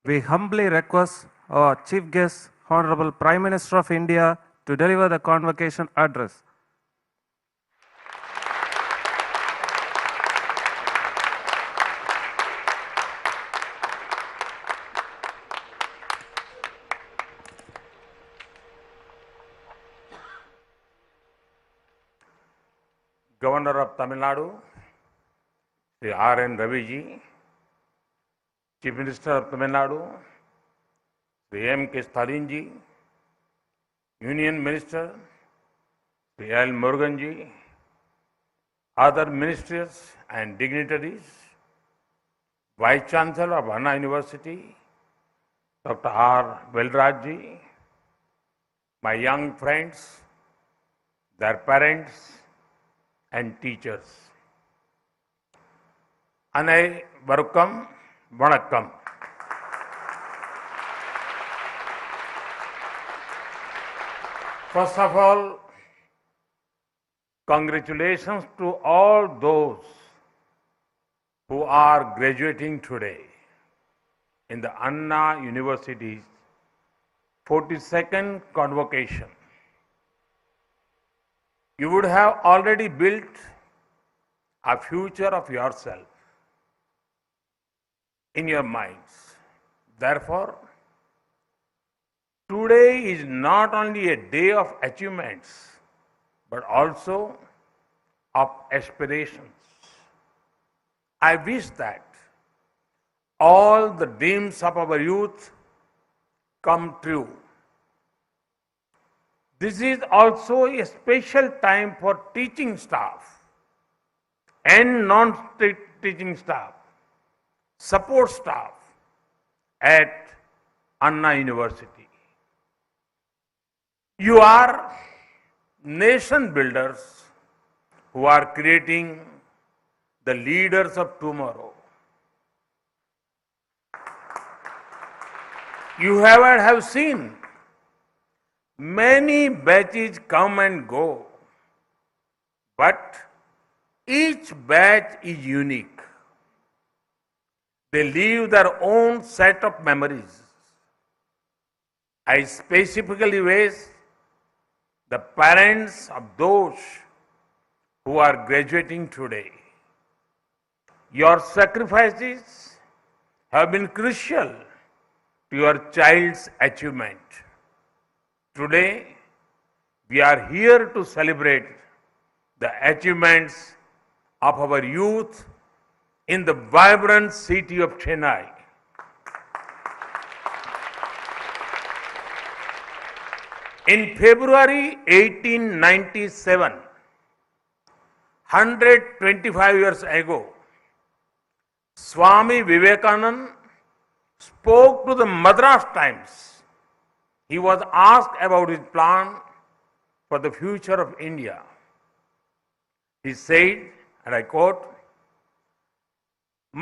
We humbly request our Chief Guest, Honorable Prime Minister of India, to deliver the Convocation address. Governor of Tamil Nadu, Sri R.N. Raviji, Chief Minister of Tamil Nadu, Sri M.K. Stalinji, Union Minister, Sri L. Muruganji, other ministers and dignitaries, Vice Chancellor of Anna University, Dr. R. Velrajji, my young friends, their parents and teachers. அனைவருக்கும் வணக்கம். First of all, congratulations to all those who are graduating today in the Anna University's 42nd Convocation. You would have already built a future of yourself in your minds. Therefore, today is not only a day of achievements, but also of aspirations. I wish that all the dreams of our youth come true. This is also a special time for teaching staff and non-teaching staff, support staff at Anna University. You are nation builders who are creating the leaders of tomorrow. You have seen many batches come and go, but each batch is unique. They leave their own set of memories. I specifically wish the parents of those who are graduating today. Your sacrifices have been crucial to your child's achievement. Today, we are here to celebrate the achievements of our youth in the vibrant city of Chennai. In February 1897, 125 years ago, Swami Vivekananda spoke to the Madras Times. He was asked about his plan for the future of India. He said, and I quote,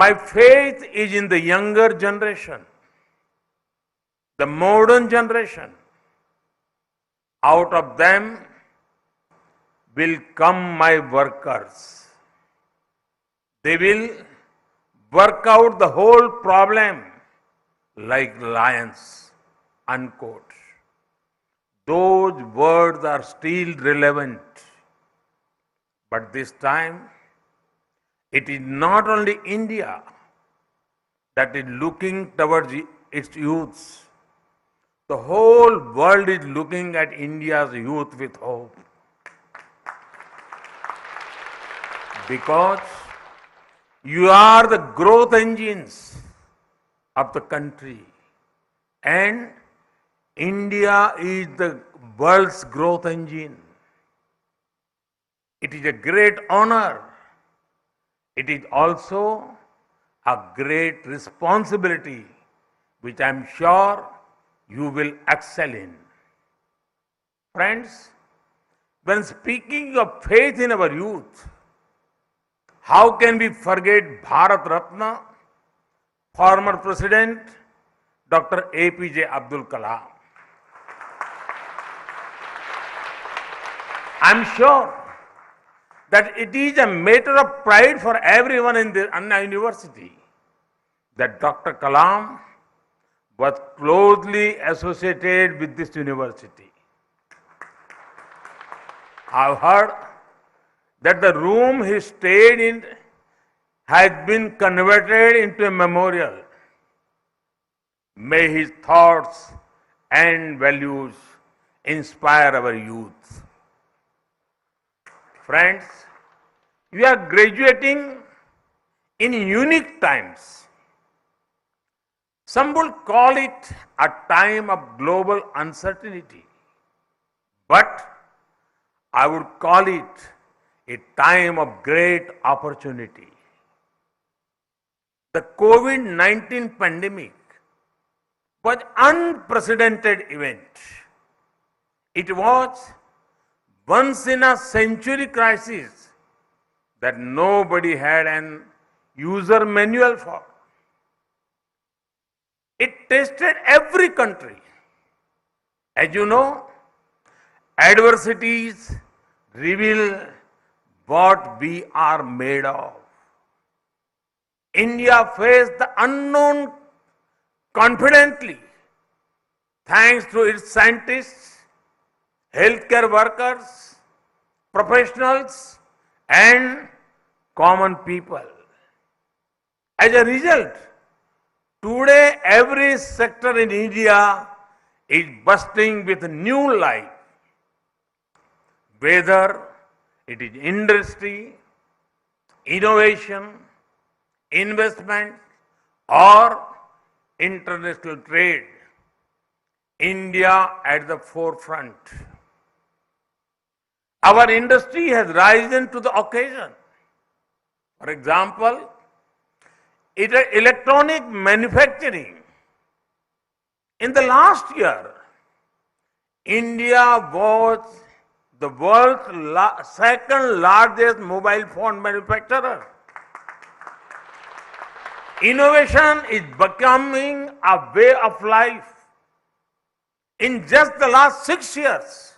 "My faith is in the younger generation, the modern generation. Out of them will come my workers. They will work out the whole problem like lions." Unquote. Those words are still relevant. But this time, it is not only India that is looking towards its youths. The whole world is looking at India's youth with hope. Because you are the growth engines of the country. And India is the world's growth engine. It is a great honor. It is also a great responsibility, which I am sure you will excel in. Friends, when speaking of faith in our youth, how can we forget Bharat Ratna, former President Dr. APJ Abdul Kalam? I am sure that it is a matter of pride for everyone in the Anna University that Dr. Kalam was closely associated with this university. I've heard that the room he stayed in has been converted into a memorial. May his thoughts and values inspire our youth. Friends, we are graduating in unique times. Some would call it a time of global uncertainty, but I would call it a time of great opportunity. The COVID-19 pandemic was an unprecedented event. It was once in a century crisis that nobody had an user manual for. It tested every country. As you know, adversities reveal what we are made of. India faced the unknown confidently thanks to its scientists, healthcare workers, professionals, and common people. As a result, today every sector in India is bursting with new life, whether it is industry, innovation, investment, or international trade. India at the forefront. Our industry has risen to the occasion. For example, electronic manufacturing. In the last year, India was the world's second largest mobile phone manufacturer. Innovation is becoming a way of life. In just the last 6 years,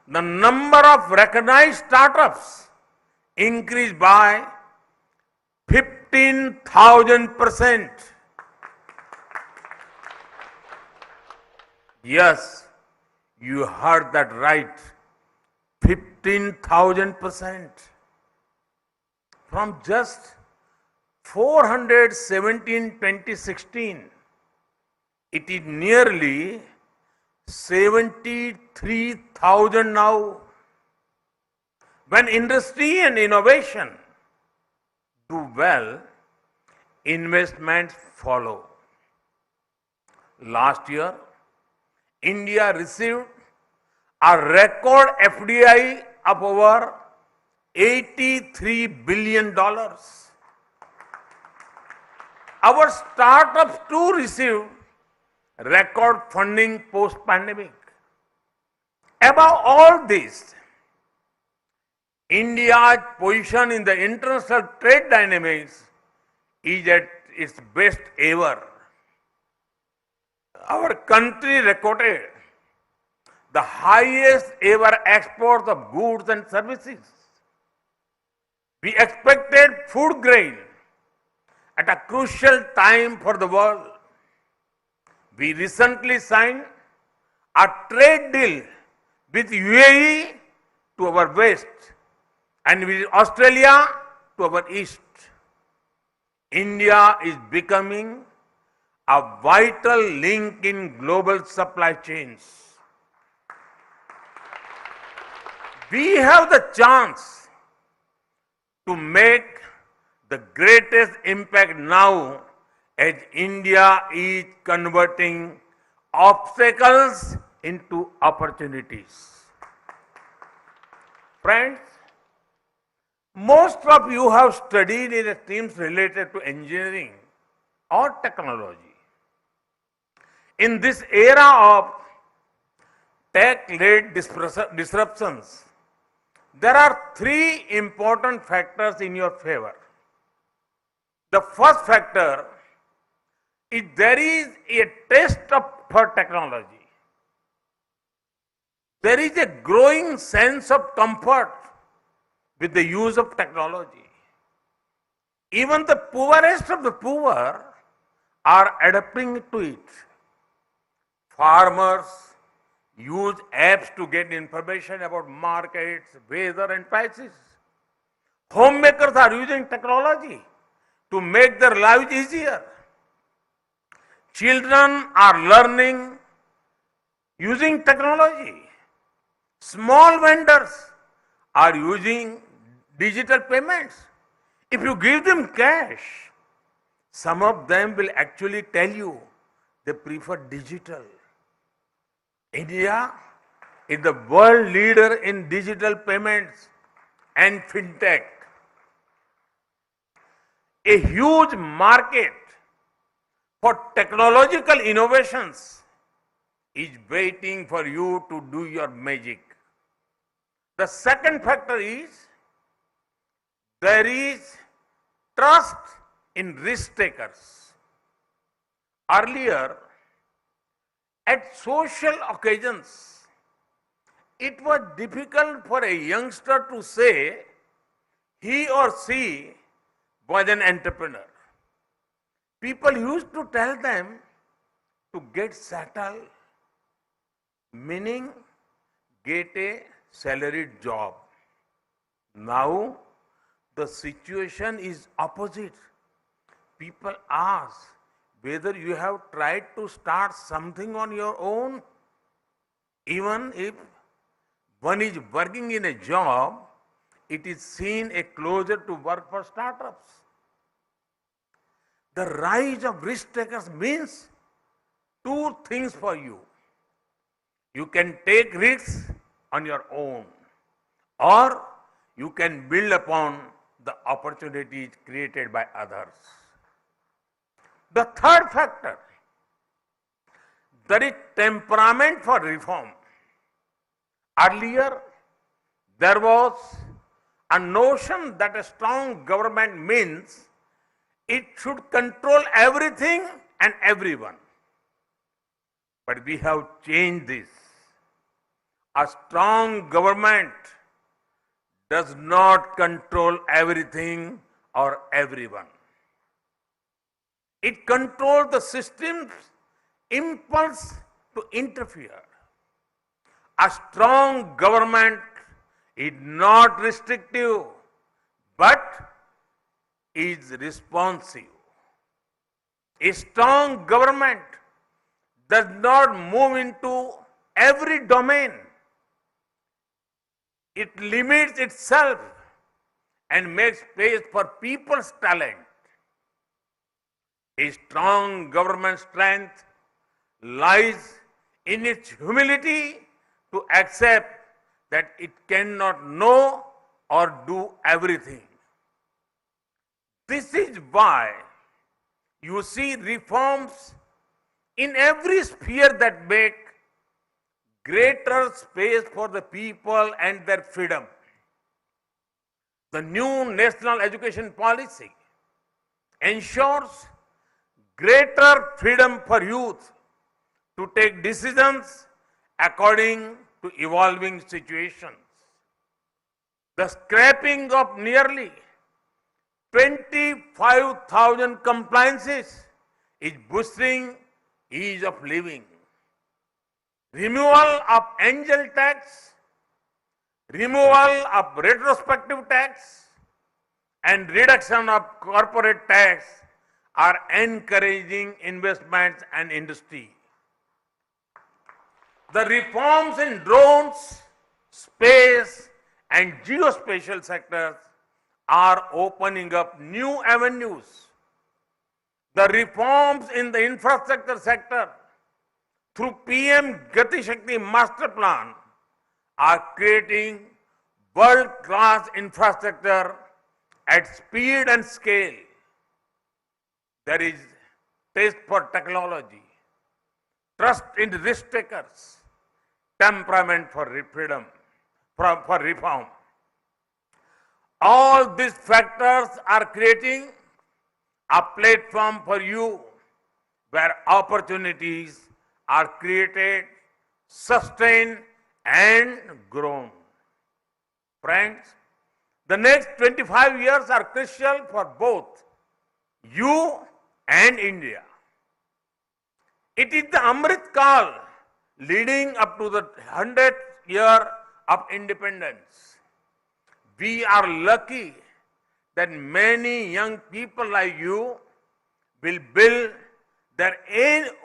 the number of recognized startups increased by 15,000%. Yes, you heard that right. 15,000%. From just 417 2016, it is nearly 73,000 now. When industry and innovation do well, investments follow. Last year, India received a record FDI of over $83 billion. Our startups too received record funding post-pandemic. Above all this, India's position in the international trade dynamics is at its best ever. Our country recorded the highest ever exports of goods and services. We expected food grain at a crucial time for the world. We recently signed a trade deal with UAE to our west and with Australia to our east. India is becoming a vital link in global supply chains. We have the chance to make the greatest impact now as India is converting obstacles into opportunities. Friends, most of you have studied in streams related to engineering or technology. In this era of tech-led disruptions, there are three important factors in your favor. The first factor is there is a taste for technology. There is a growing sense of comfort with the use of technology. Even the poorest of the poor are adapting to it. Farmers use apps to get information about markets, weather, and prices. Homemakers are using technology to make their lives easier. Children are learning using technology. Small vendors are using digital payments. If you give them cash, some of them will actually tell you they prefer digital. India is the world leader in digital payments and fintech. A huge market for technological innovations is waiting for you to do your magic. The second factor is there is trust in risk takers. Earlier, at social occasions, it was difficult for a youngster to say he or she was an entrepreneur. People used to tell them to get settled, meaning get a salaried job. Now, the situation is opposite. People ask whether you have tried to start something on your own. Even if one is working in a job, it is seen a closer to work for startups. The rise of risk takers means two things for you. You can take risks on your own, or you can build upon the opportunities created by others. The third factor, there is temperament for reform. Earlier, there was a notion that a strong government means it should control everything and everyone. But we have changed this. A strong government does not control everything or everyone. It controls the system's impulse to interfere. A strong government is not restrictive, but is responsive. A strong government does not move into every domain. It limits itself and makes space for people's talent. A strong government strength lies in its humility to accept that it cannot know or do everything. This is why you see reforms in every sphere that make greater space for the people and their freedom. The new national education policy ensures greater freedom for youth to take decisions according to evolving situations. The scrapping of nearly 25,000 compliances is boosting ease of living. Removal of angel tax, removal of retrospective tax, and reduction of corporate tax are encouraging investments and industry. The reforms in drones, space, and geospatial sectors are opening up new avenues. The reforms in the infrastructure sector through PM Gati Shakti Master Plan are creating world-class infrastructure at speed and scale. There is taste for technology, trust in risk takers, temperament for freedom, for reform. All these factors are creating a platform for you where opportunities are created, sustained, and grown. Friends, the next 25 years are crucial for both you and India. It is the Amrit Kal leading up to the 100th year of independence. We are lucky that many young people like you will build their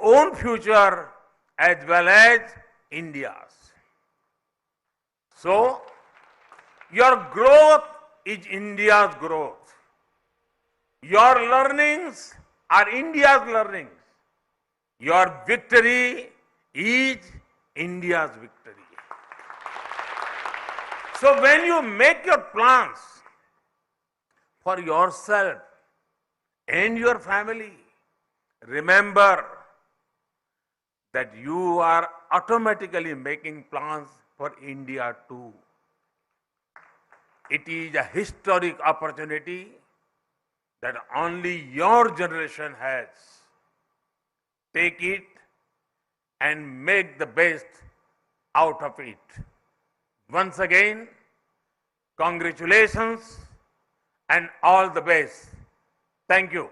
own future as well as India's. So, your growth is India's growth. Your learnings are India's learnings. Your victory is India's victory. So when you make your plans for yourself and your family, remember that you are automatically making plans for India too. It is a historic opportunity that only your generation has. Take it and make the best out of it. Once again, congratulations and all the best. Thank you.